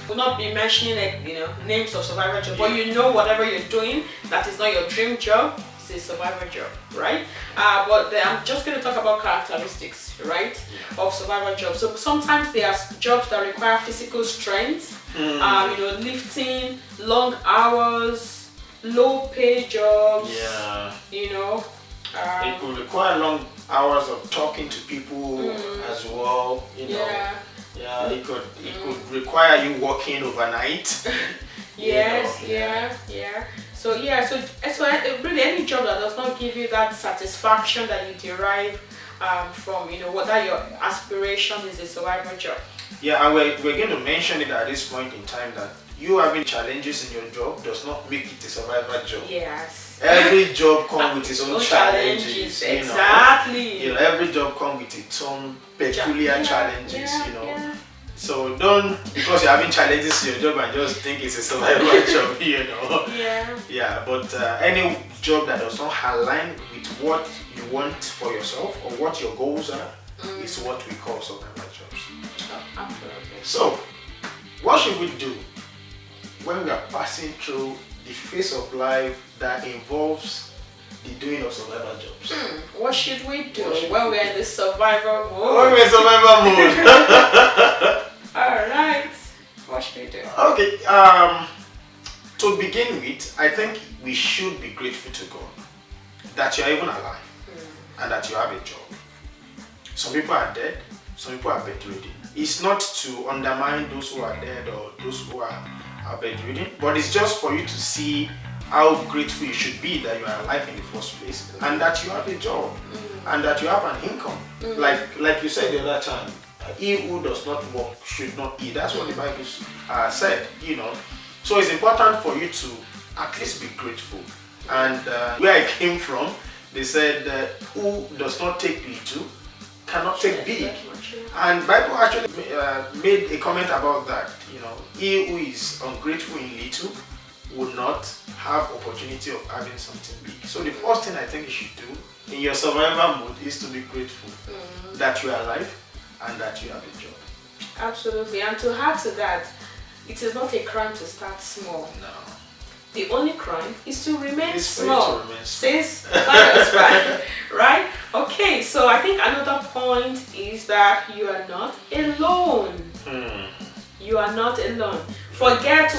We'll not be mentioning names of survival job, but you know whatever you're doing that is not your dream job, it's a survival job, right? But I'm just going to talk about characteristics, right, of survival jobs. So sometimes there are jobs that require physical strength, lifting, long hours, low pay jobs. It could require long hours of talking to people as well. It could require you working overnight. So really any job that does not give you that satisfaction that you derive from whether your aspiration is a survival job. And we're going to mention it at this point in time that you having challenges in your job does not make it a survival job. Yes. Every job comes with its own challenges. Exactly. Every job comes with its own peculiar challenges. So don't, because you're having challenges in your job and just think it's a survival job. But any job that does not align with what you want for yourself or what your goals are is what we call survival jobs. Absolutely. So, what should we do when we are passing through the phase of life that involves the doing of survival jobs? What should we do when we're in the survival mode? When we're in survival mode. Alright. What should we do? Okay. To begin with, I think we should be grateful to God that you're even alive and that you have a job. Some people are dead, some people are bedridden. It's not to undermine those who are dead or those who are bedridden, but it's just for you to see how grateful you should be that you are alive in the first place and that you have a job and that you have an income. Like you said the other time, he who does not work should not eat. That's what the Bible said, So it's important for you to at least be grateful. And where I came from, they said who does not take little cannot take big. And Bible actually made a comment about that. He who is ungrateful in little would not have opportunity of having something big. So the first thing I think you should do in your survival mode is to be grateful that you are alive and that you have a job. Absolutely. And to add to that, it is not a crime to start small. No. The only crime is to remain It's small. to remain small. Says right? Okay, so I think another point is that you are not alone. You are not alone. Forget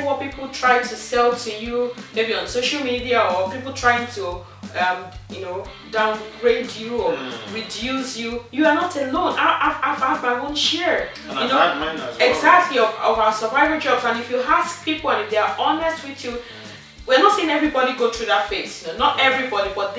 what people try to sell to you, maybe on social media, or people trying to downgrade you or reduce you. You are not alone. I've had my own share. And I've had mine as well. Exactly, of our survival jobs. And if you ask people and if they are honest with you, we're not saying everybody go through that phase. Not everybody, but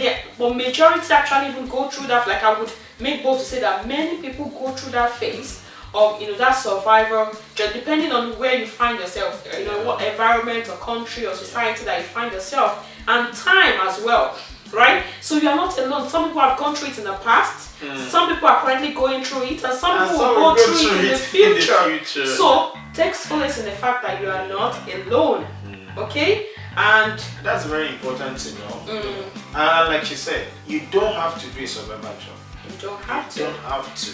majority actually even go through that. Like I would make bold to say that many people go through that phase of that survival, just depending on where you find yourself, what environment or country or society that you find yourself, and time as well, right? So you are not alone. Some people have gone through it in the past, some people are currently going through it, and some people will go through it in the future. So take solace in the fact that you are not alone, okay? And that's very important to know. And like she said, you don't have to do a survival job. You don't have to.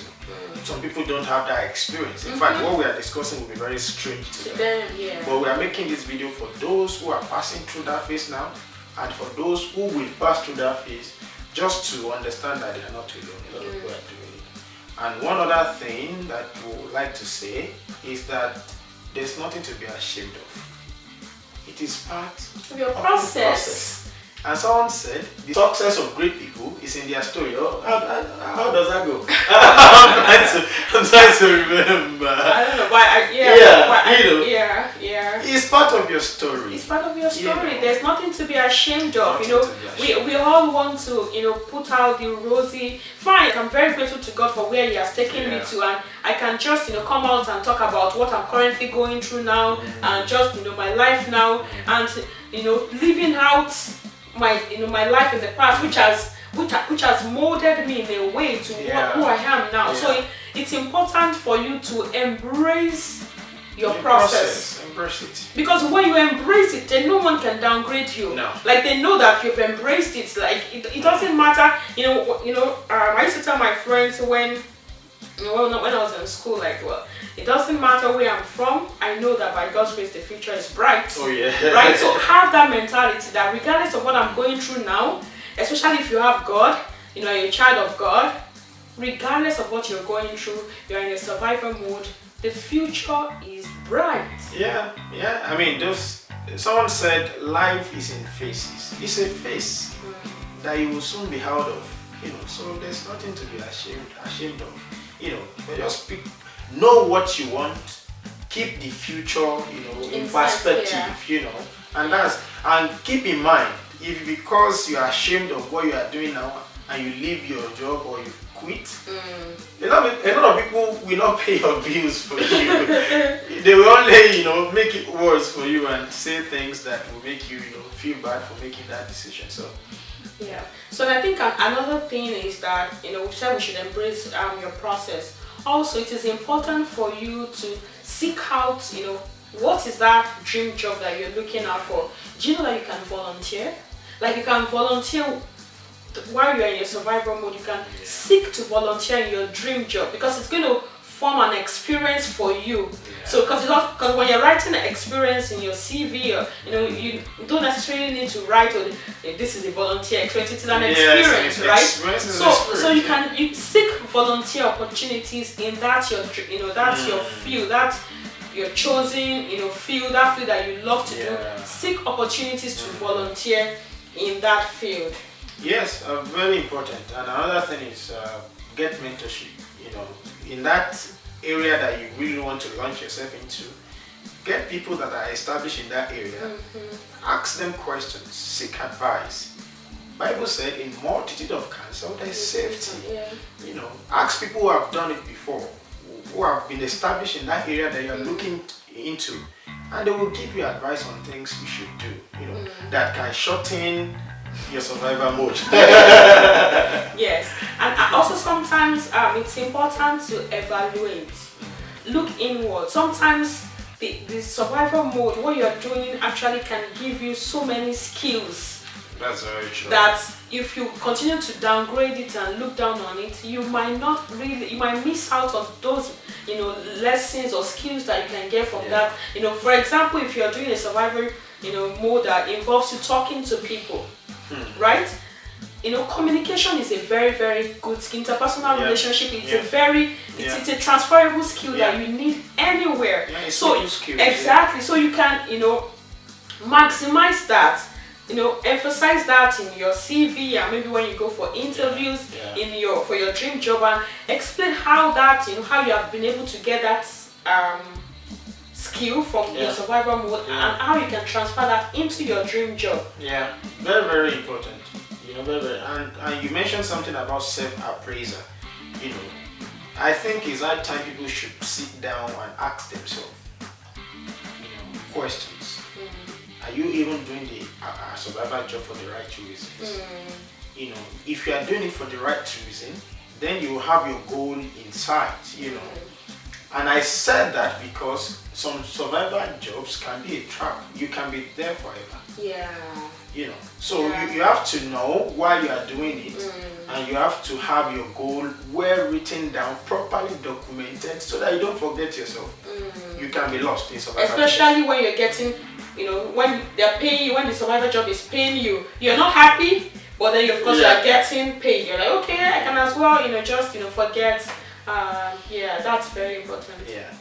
Some people don't have that experience. In fact, what we are discussing will be very strange to them. But we are making this video for those who are passing through that phase now, and for those who will pass through that phase, just to understand that they are not alone. A lot of people are doing it. And one other thing that we would like to say is that there's nothing to be ashamed of. It is part of your process. And someone said the success of great people is in their story. How does that go? I'm trying to remember. I don't know, It's part of your story. It's part of your story. There's nothing to be ashamed of. We all want to put out the rosy. Fine, I'm very grateful to God for where He has taken me to, and I can just come out and talk about what I'm currently going through now, and just my life now, and living out my life in the past, which has molded me in a way to who I am now. So it's important for you to embrace your process. Embrace it. Because when you embrace it, then no one can downgrade you. No. Like they know that you've embraced it. Like it doesn't matter. I used to tell my friends when Well, when I was in school, like, well, it doesn't matter where I'm from. I know that by God's grace, the future is bright. Oh yeah. Right. So have that mentality that regardless of what I'm going through now, especially if you have God, you're a child of God. Regardless of what you're going through, you're in a survival mode. The future is bright. Yeah. I mean, someone said life is in phases. It's a phase that you will soon be out of. So there's nothing to be ashamed of. But just know what you want, keep the future, in perspective, and keep in mind, if because you are ashamed of what you are doing now and you leave your job or you quit, a lot of people will not pay your bills for you. They will only, make it worse for you and say things that will make you, feel bad for making that decision. So. Yeah. So I think another thing is that, we said we should embrace your process. Also, it is important for you to seek out, what is that dream job that you're looking out for. Do you know that you can volunteer? Like, you can volunteer while you're in your survival mode. You can seek to volunteer in your dream job because it's going to form an experience for you. So because when you're writing an experience in your CV, or, you don't necessarily need to write, this is a volunteer experience. It's an experience, right? So you seek volunteer opportunities in that your field, that your chosen field, that field that you love to do. Seek opportunities to volunteer in that field. Yes, very important. And another thing is get mentorship. In that area that you really want to launch yourself into, get people that are established in that area. Ask them questions, seek advice. Bible said in multitude of counsel there is safety. Ask people who have done it before, who have been established in that area that you are looking into, and they will give you advice on things you should do, that can shorten your survival mode. Yes, and also sometimes it's important to evaluate, look inward. Sometimes the survival mode, what you're doing actually can give you so many skills. That's very true. That if you continue to downgrade it and look down on it, you might miss out on those, lessons or skills that you can get from that. For example, if you're doing a survival, mode that involves you talking to people, right? Communication is a very, very good skill. Interpersonal relationship is it's a transferable skill that you need anywhere. So exactly, so you can, maximize that, emphasize that in your CV and maybe when you go for interviews for your dream job, and explain how that, how you have been able to get that skill from your survival mode and how you can transfer that into your dream job. Yeah, very, very important. And you mentioned something about self-appraisal. I think it's that time people should sit down and ask themselves, questions. Are you even doing the survival job for the right reasons? If you are doing it for the right reason, then you will have your goal in sight. And I said that because some survival jobs can be a trap. You can be there forever. So you have to know why you are doing it, and you have to have your goal well written down, properly documented, so that you don't forget yourself. You can be lost in survival. Especially when you're getting, when they're paying you, when the survival job is paying you, you're not happy, but then of course you are getting paid. You're like, okay, I can as well, just forget. That's very important. Yeah.